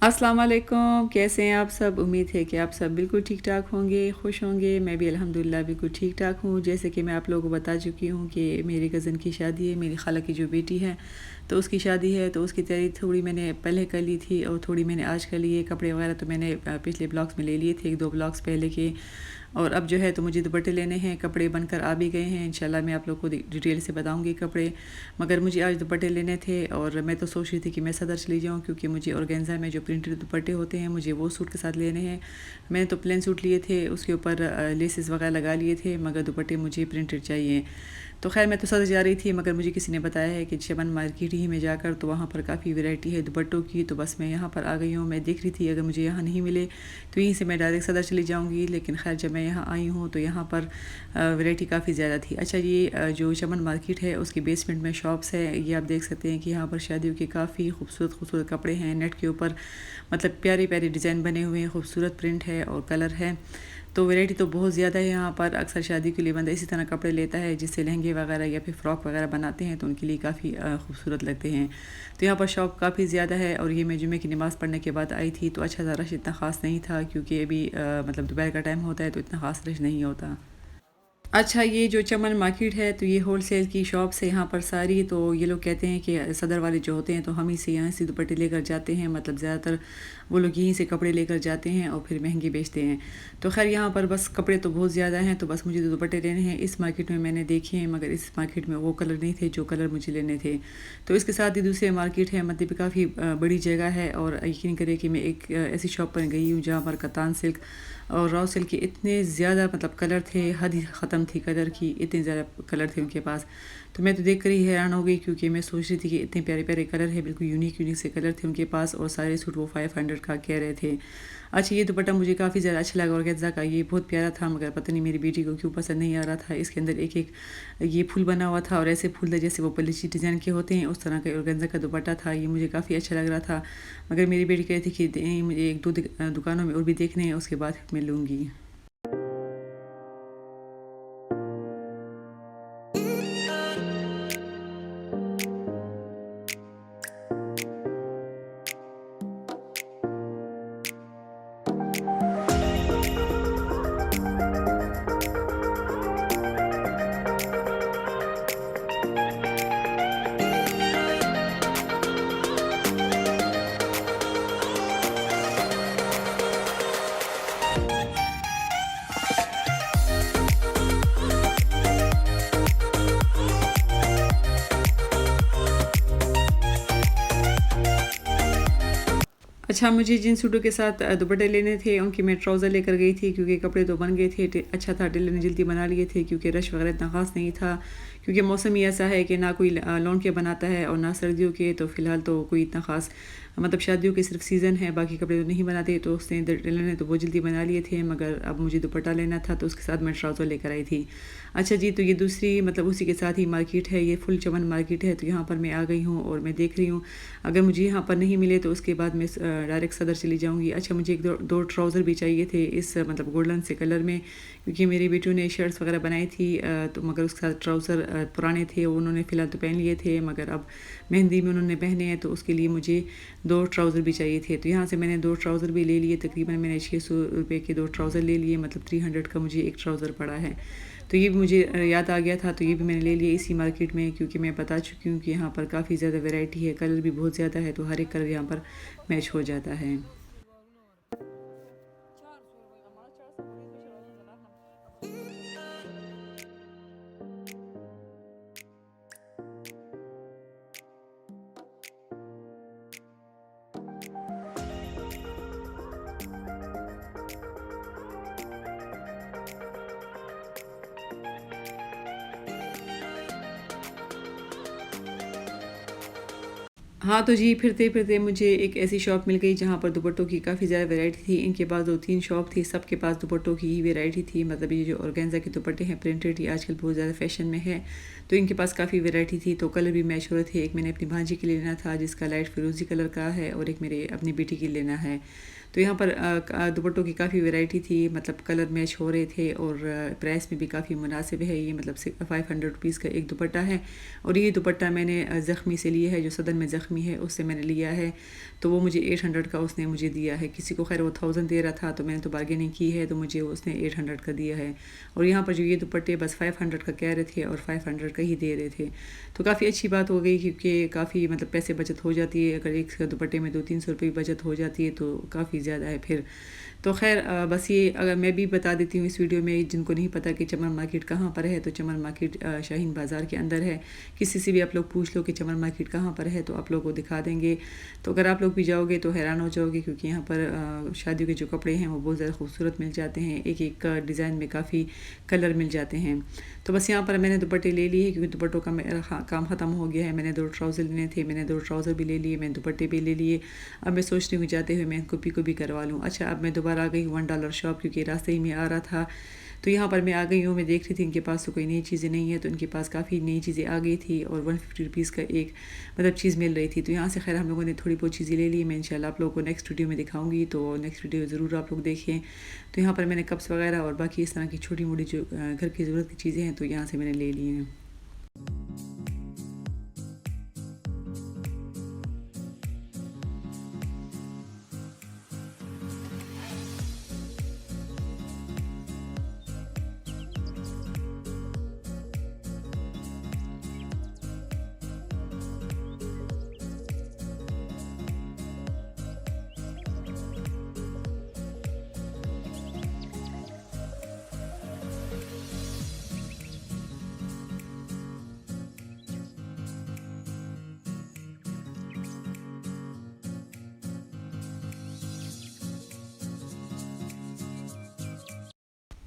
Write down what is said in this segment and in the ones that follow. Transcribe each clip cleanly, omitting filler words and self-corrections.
अस्सलाम वालेकुम, कैसे हैं आप सब? उम्मीद है कि आप सब बिल्कुल ठीक-ठाक होंगे, खुश होंगे। मैं भी अल्हम्दुलिल्लाह बिल्कुल ठीक-ठाक हूँ। जैसे कि मैं आप लोगों को बता चुकी हूँ कि मेरी कज़न की शादी है, मेरी खाला की जो बेटी है, तो उसकी शादी है, तो उसकी तैयारी थोड़ी मैंने पहले कर ली थी और थोड़ी मैंने आज कर ली है। कपड़े वगैरह तो मैंने पिछले ब्लॉग्स में ले लिए थे, 1-2 ब्लॉग्स पहले के। और अब जो है तो मुझे दुपट्टे लेने हैं, कपड़े बनकर आ भी गए हैं। इंशाल्लाह मैं आप लोग को डिटेल से बताऊंगी कपड़े। मगर मुझे आज दुपट्टे लेने थे और मैं तो सोच रही थी कि मैं सदर चली जाऊं, क्योंकि मुझे ऑर्गेन्जा में जो प्रिंटेड दुपट्टे होते हैं मुझे वो सूट के साथ लेने हैं। मैंने तो प्लेन सूट लिए थे, उसके ऊपर लेसेस वगैरह लगा लिए थे, मगर दुपट्टे मुझे प्रिंटेड चाहिए। तो खैर मैं तो सदर जा रही थी, मगर मुझे किसी ने बताया है कि चमन मार्केट ही में जाकर तो वहाँ पर काफ़ी वैरायटी है दुपट्टों की। तो बस मैं यहाँ पर आ गई हूँ। मैं देख रही थी अगर मुझे यहाँ नहीं मिले तो यहीं से मैं डायरेक्ट सदर चली जाऊँगी, लेकिन खैर जब मैं यहाँ आई हूँ तो यहाँ पर वैरायटी काफ़ी ज़्यादा थी। अच्छा, ये जो चमन मार्केट है उसकी बेसमेंट में शॉप्स है। ये आप देख सकते हैं कि यहाँ पर शादियों के काफ़ी खूबसूरत खूबसूरत कपड़े हैं नेट के ऊपर, मतलब प्यारे प्यारे डिज़ाइन बने हुए हैं, खूबसूरत प्रिंट है और कलर है। तो वैरायटी तो बहुत ज़्यादा है यहाँ पर। अक्सर शादी के लिए बंदा इसी तरह कपड़े लेता है, जिससे लहंगे वगैरह या फिर फ़्रॉक वगैरह बनाते हैं, तो उनके लिए काफ़ी खूबसूरत लगते हैं। तो यहाँ पर शॉप काफ़ी ज़्यादा है। और ये मैं जुमे की नमाज़ पढ़ने के बाद आई थी, तो अच्छा सा रश इतना ख़ास नहीं था, क्योंकि अभी मतलब दोपहर का टाइम होता है तो इतना ख़ास रश नहीं होता। अच्छा, ये जो चमन मार्केट है तो ये होलसेल की शॉप्स है यहाँ पर सारी। तो ये लोग कहते हैं कि सदर वाले जो होते हैं तो हम ही से यहाँ से दुपट्टे लेकर जाते हैं, मतलब ज़्यादातर वो लोग यहीं से कपड़े लेकर जाते हैं और फिर महंगे बेचते हैं। तो खैर यहाँ पर बस कपड़े तो बहुत ज़्यादा हैं, तो बस मुझे तो दुपट्टे लेने हैं। इस मार्केट में मैंने देखे हैं, मगर इस मार्केट में वो कलर नहीं थे जो कलर मुझे लेने थे। तो इसके साथ ही दूसरे मार्केट है, मतलब काफ़ी बड़ी जगह है। और यकीन करें कि मैं एक ऐसी शॉप पर गई हूँ जहाँ पर कतान सिल्क और रॉ सिल्क के इतने ज़्यादा मतलब कलर थे, हद ही ख़त्म थी कलर की, इतने ज़्यादा कलर थे उनके पास। तो मैं तो देख कर ही हैरान हो गई, क्योंकि मैं सोच रही थी कि इतने प्यारे प्यारे कलर है, बिल्कुल यूनिक यूनिक से कलर थे उनके पास, और सारे सूट वो 500 का कह रहे थे। अच्छा, ये दुपट्टा मुझे काफ़ी ज़्यादा अच्छा लगा ऑर्गेन्जा का, ये बहुत प्यारा था, मगर पता नहीं मेरी बेटी को क्यों पसंद नहीं आ रहा था। इसके अंदर एक एक ये फूल बना हुआ था, और ऐसे फूल थे जैसे वो पलिची डिज़ाइन के होते हैं, उस तरह का ऑर्गेन्जा का दुपट्टा था। ये मुझे काफ़ी अच्छा लग रहा था, मगर मेरी बेटी कह रही थी कि मुझे 1-2 दुकानों में और भी देखने हैं, उसके बाद मैं लूँगी। अच्छा, मुझे जिन सूटों के साथ दुपट्टे लेने थे उनकी मैं ट्राउज़र लेकर गई थी, क्योंकि कपड़े तो बन गए थे। अच्छा था टेलर ने जल्दी बना लिए थे, क्योंकि रश वगैरह इतना ख़ास नहीं था, क्योंकि मौसम ही ऐसा है कि ना कोई लॉन के बनाता है और ना सर्दियों के। तो फ़िलहाल तो कोई इतना ख़ास, मतलब शादियों के सिर्फ सीज़न है, बाकी कपड़े तो नहीं बनाते। तो उसने टेलर ने तो वो जल्दी बना लिए थे, मगर अब मुझे दुपट्टा लेना था तो उसके साथ मैं ट्राउज़र लेकर आई थी। अच्छा जी, तो ये दूसरी मतलब उसी के साथ ही मार्केट है, ये फुल चमन मार्केट है। तो यहाँ पर मैं आ गई हूँ और मैं देख रही हूँ, अगर मुझे यहाँ पर नहीं मिले तो उसके बाद मैं डायरेक्ट सदर चली जाऊँगी। अच्छा, मुझे एक दो ट्राउज़र भी चाहिए थे इस मतलब गोल्डन से कलर में, क्योंकि मेरी बेटियों ने शर्ट्स वगैरह बनाई थी, तो मगर उसके साथ ट्राउज़र पुराने थे, वो उन्होंने फ़िलहाल तो पहन लिए थे, मगर अब मेहंदी में उन्होंने पहने हैं, तो उसके लिए मुझे 2 ट्राउज़र भी चाहिए थे। तो यहाँ से मैंने 2 ट्राउज़र भी ले लिए, तकरीबन मैंने 600 रुपये के 2 ट्राउज़र ले लिए, मतलब 300 का मुझे एक ट्राउज़र पड़ा है। तो ये भी मुझे याद आ गया था, तो ये भी मैंने ले लिया इसी मार्केट में, क्योंकि मैं बता चुकी हूँ कि यहाँ पर काफ़ी ज़्यादा वैरायटी है, कलर भी बहुत ज़्यादा है, तो हर एक कलर यहाँ पर मैच हो जाता है। हाँ, तो जी फिरते-फिरते मुझे एक ऐसी शॉप मिल गई जहाँ पर दुपट्टों की काफ़ी ज़्यादा वैरायटी थी। इनके पास 2-3 शॉप थी, सबके पास दुपट्टों की ही वैरायटी थी। मतलब ये जो ऑर्गेन्जा के दुपट्टे हैं प्रिंटेड, ये आजकल बहुत ज़्यादा फ़ैशन में है, तो इनके पास काफ़ी वैरायटी थी। तो कलर भी मैच हो रहे थे। एक मैंने अपनी भांजी के लिए लेना था जिसका लाइट फ़िरोज़ी कलर का है, और एक मेरे अपनी बेटी के लिए लेना है। तो यहाँ पर दुपट्टों की काफ़ी वैरायटी थी, मतलब कलर मैच हो रहे थे और प्राइस में भी काफ़ी मुनासिब है। ये मतलब 500 रुपीज़ का एक दुपट्टा है और ये दुपट्टा मैंने ज़ख्मी से लिया है, जो सदन में ज़ख्मी है उससे मैंने लिया है। तो वो मुझे 800 का उसने मुझे दिया है। किसी को खैर वो 1000 दे रहा था, तो मैंने तो बार्गेनिंग की है, तो मुझे उसने 800 का दिया है। और यहाँ पर जो ये दुपट्टे बस 500 का कह रहे थे और 500 का ही दे रहे थे। तो काफ़ी अच्छी बात हो गई, क्योंकि काफ़ी मतलब पैसे बचत हो जाती है। अगर एक दुपट्टे में 200-300 रुपये बचत हो जाती है तो काफ़ी ज़्यादा है फिर। तो खैर बस ये अगर मैं भी बता देती हूँ इस वीडियो में, जिनको नहीं पता कि चमन मार्केट कहाँ पर है, तो चमन मार्केट शाहीन बाज़ार के अंदर है। किसी से भी आप लोग पूछ लो कि चमन मार्केट कहाँ पर है, तो आप लोग को दिखा देंगे। तो अगर आप लोग भी जाओगे तो हैरान हो जाओगे, क्योंकि यहाँ पर शादियों के जो कपड़े हैं वो बहुत ज़्यादा खूबसूरत मिल जाते हैं। एक एक डिज़ाइन में काफ़ी कलर मिल जाते हैं। तो बस यहाँ पर मैंने दुपट्टे ले लिए, क्योंकि दुपट्टों का मेरा काम ख़त्म हो गया है। मैंने 2 ट्राउज़र लेने थे, मैंने 2 ट्राउज़र भी ले लिए, मैंने दुपट्टे भी ले लिए। अब मैं सोच रही हूँ जाते हुए मैं इनको पिको भी करवा लूँ। अच्छा, अब मैं दोबारा आ गई $1 शॉप, क्योंकि रास्ते ही में आ रहा था। तो यहाँ पर मैं आ गई हूँ। मैं देख रही थी इनके पास तो कोई नई चीज़ें नहीं है, तो इनके पास काफ़ी नई चीज़ें आ गई थी और 150 रुपीज़ का एक मतलब चीज़ मिल रही थी। तो यहाँ से खैर हम लोगों ने थोड़ी बहुत चीज़ें ले ली। मैं इंशाल्लाह आप लोगों को नेक्स्ट वीडियो में दिखाऊंगी, तो नेक्स्ट वीडियो ज़रूर आप लोग देखें। तो यहाँ पर मैंने कप्स वगैरह और बाकी इस तरह की छोटी मोटी जो घर की ज़रूरत की चीज़ें हैं, तो यहाँ से मैंने ले ली हैं।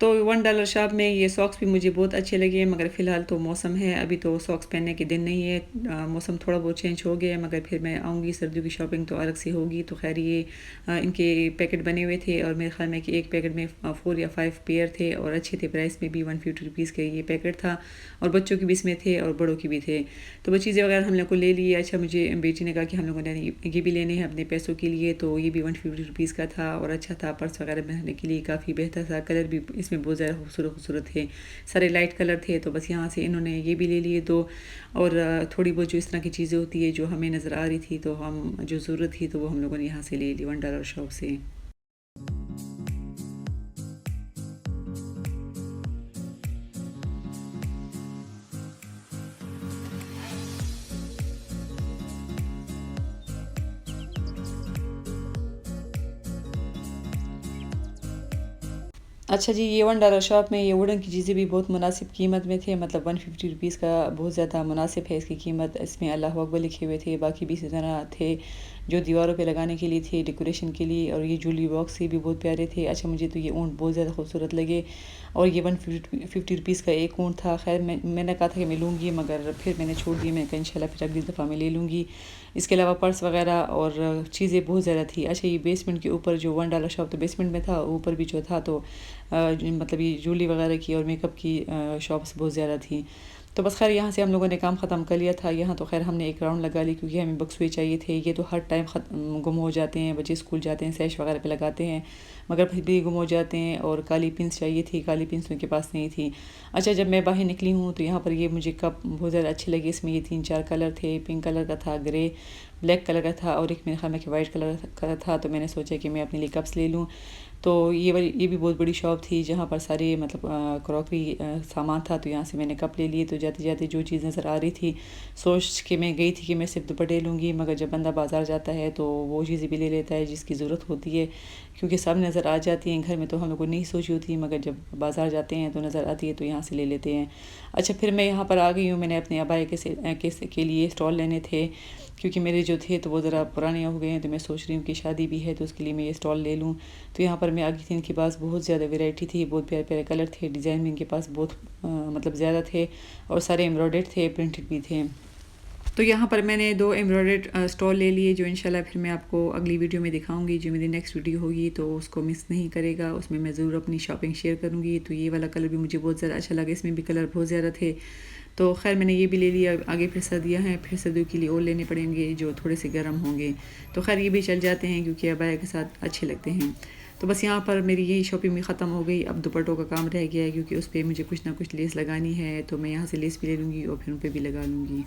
तो $1 शॉप में ये सॉक्स भी मुझे बहुत अच्छे लगे, मगर फ़िलहाल तो मौसम है, अभी तो सॉक्स पहनने के दिन नहीं है। मौसम थोड़ा बहुत चेंज हो गया है, मगर फिर मैं आऊँगी, सर्दियों की शॉपिंग तो अलग से होगी। तो खैर ये इनके पैकेट बने हुए थे और मेरे ख्याल में कि एक पैकेट में 4 या 5 पेयर थे और अच्छे थे। प्राइस में भी 150 रुपीज़ का ये पैकेट था और बच्चों के भी इसमें थे और बड़ों के भी थे। तो वो चीज़ें वगैरह हम लोग को ले लिए। अच्छा, मुझे बेटी ने कहा कि हम लोगों ने ये भी लेने हैं अपने पैसों के लिए, तो ये भी 150 रुपीज़ का था और अच्छा था। पर्स वगैरह पहनने के लिए काफ़ी बेहतर था। कलर भी इसमें बहुत ज़्यादा खूबसूरत थे, सारे लाइट कलर थे। तो बस यहाँ से इन्होंने ये भी ले लिए 2। और थोड़ी बहुत जो इस तरह की चीज़ें होती है जो हमें नज़र आ रही थी, तो हम जो ज़रूरत थी तो वो हम लोगों ने यहाँ से ले ली $1 शॉप से। अच्छा जी, ये $1 शॉप में ये वुडन की चीज़ें भी बहुत मुनासिब कीमत में थे, मतलब 150 रुपीज़ का बहुत ज़्यादा मुनासिब है इसकी कीमत। इसमें अल्लाह अकबर लिखे हुए थे, बाकी भी इसी तरह थे जो दीवारों पे लगाने के लिए थे, डेकोरेशन के लिए। और ये ज्वेलरी बॉक्स भी बहुत प्यारे थे। अच्छा, मुझे तो ये ऊँट बहुत ज़्यादा खूबसूरत लगे और ये 150 रुपीज़ का एक ऊँट था। खैर मैंने कहा था कि मैं लूँगी, मगर फिर मैंने छोड़ दी। मैंने कहा इंशाल्लाह फिर अगली दफ़ा मैं ले लूँगी। इसके अलावा पर्स वगैरह और चीज़ें बहुत ज़्यादा थी। अच्छा, ये बेसमेंट के ऊपर जो $1 शॉप तो बेसमेंट में था, ऊपर भी जो था तो मतलब ये ज्वेलरी वगैरह की और मेकअप की शॉप्स बहुत ज़्यादा थी। तो बस खैर यहाँ से हम लोगों ने काम ख़त्म कर लिया था। यहाँ तो खैर हमने एक राउंड लगा ली, क्योंकि हमें बक्सुए चाहिए थे। ये तो हर टाइम गुम हो जाते हैं, बच्चे स्कूल जाते हैं, सैश वगैरह पे लगाते हैं, मगर फिर भी गुम हो जाते हैं। और काली पिंस चाहिए थी, काली पिंस उनके पास नहीं थी। अच्छा, जब मैं बाहर निकली हूँ तो यहाँ पर ये मुझे कप बहुत ज़्यादा अच्छे लगे। इसमें ये 3-4 कलर थे, पिंक कलर का था, ग्रे ब्लैक कलर का था और एक मेरे ख्याल में कि वाइट कलर का था। तो मैंने सोचा कि मैं अपने लिए कप्स ले लूँ। तो ये भी बहुत बड़ी शॉप थी, जहाँ पर सारे मतलब क्रॉकरी सामान था। तो यहाँ से मैंने कप ले लिए। तो जाते जाते जो चीज़ नज़र आ रही थी, सोच के मैं गई थी कि मैं सिर्फ दुपट्टे लूँगी, मगर जब बंदा बाज़ार जाता है तो वो चीज़ें भी ले लेता है जिसकी ज़रूरत होती है, क्योंकि सब नज़र आ जाती हैं। घर में तो हम लोग को नहीं सोची होती, मगर जब बाज़ार जाते हैं तो नज़र आती है, तो यहाँ से ले लेते हैं। अच्छा, फिर मैं यहाँ पर आ गई हूँ। मैंने अपने अबाए के लिए स्टॉल लेने थे, क्योंकि मेरे जो थे तो वो ज़रा पुराने हो गए हैं। तो मैं सोच रही हूँ कि शादी भी है, तो उसके लिए मैं ये स्टॉल ले लूँ। तो यहाँ पर मैं आ गई थी। इनके पास बहुत ज़्यादा वैरायटी थी, बहुत प्यारे प्यारे कलर थे, डिज़ाइन भी इनके पास बहुत मतलब ज़्यादा थे और सारे एम्ब्रॉयडर्ड थे, प्रिंटेड भी थे। तो यहाँ पर मैंने 2 एम्ब्रॉयडर्ड स्टॉल ले लिए, जो इंशाल्लाह फिर मैं आपको अगली वीडियो में दिखाऊंगी। जो मेरी नेक्स्ट वीडियो होगी तो उसको मिस नहीं करेगा, उसमें मैं ज़रूर अपनी शॉपिंग शेयर करूँगी। तो ये वाला कलर भी मुझे बहुत ज़्यादा अच्छा लगा, इसमें भी कलर बहुत ज़्यादा थे। तो खैर मैंने ये भी ले लिया। आगे फिर सर्दियाँ हैं, फिर सर्दियों के लिए और लेने पड़ेंगे जो थोड़े से गर्म होंगे। तो खैर ये भी चल जाते हैं क्योंकि अबाया के साथ अच्छे लगते हैं। तो बस यहाँ पर मेरी यही शॉपिंग भी ख़त्म हो गई। अब दुपट्टों का काम रह गया है क्योंकि उस पर मुझे कुछ ना कुछ लेस लगानी है, तो मैं यहाँ से लेस भी ले लूँगी और फिर उन पर भी लगा लूँगी।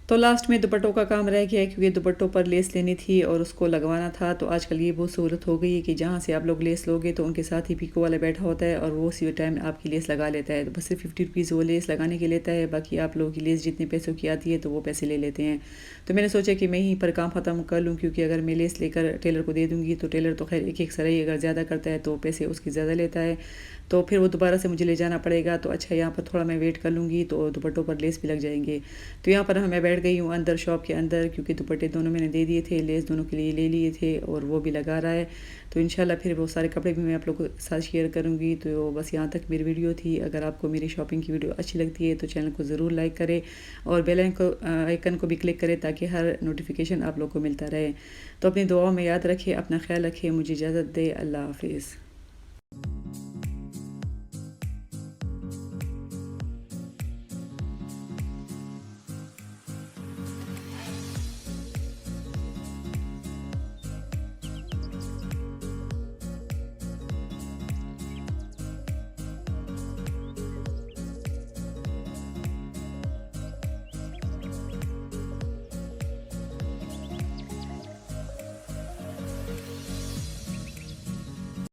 तो लास्ट में दुपट्टों का काम रह गया है क्योंकि दुपट्टों पर लेस लेनी थी और उसको लगवाना था। तो आजकल ये बहुत सहूलत हो गई है कि जहाँ से आप लोग लेस लोगे तो उनके साथ ही पीको वाला बैठा होता है और वो उसी टाइम आपकी लेस लगा लेता है। तो बस सिर्फ 50 रुपीज़ वो लेस लगाने के लेता है, बाकी आप लोगों की लेस जितने पैसों की आती है तो वो पैसे ले लेते हैं। तो मैंने सोचा कि मैं यहीं पर काम ख़त्म कर लूँ क्योंकि अगर मैं लेस लेकर टेलर को दे दूँगी तो टेलर तो खैर एक सराई अगर ज़्यादा करता है तो पैसे उसकी ज़्यादा लेता है, तो फिर वो दोबारा से मुझे ले जाना पड़ेगा। तो अच्छा यहाँ पर थोड़ा मैं वेट कर लूँगी तो दुपट्टों पर लेस भी लग जाएंगे। तो यहाँ पर मैं बैठ गई हूँ अंदर शॉप के अंदर क्योंकि दुपट्टे दोनों मैंने दे दिए थे, लेस दोनों के लिए ले लिए थे और वो भी लगा रहा है। तो इंशाल्लाह फिर वो सारे कपड़े भी मैं आप लोगों के साथ शेयर करूँगी। तो बस यहाँ तक मेरी वीडियो थी। अगर आपको मेरी शॉपिंग की वीडियो अच्छी लगती है तो चैनल को ज़रूर लाइक करें और बेल आइकन को भी क्लिक करें ताकि हर नोटिफिकेशन आप लोग को मिलता रहे। तो अपनी दुआओं में याद रखें, अपना ख्याल रखें। मुझे इजाज़त दे। अल्लाह हाफिज़।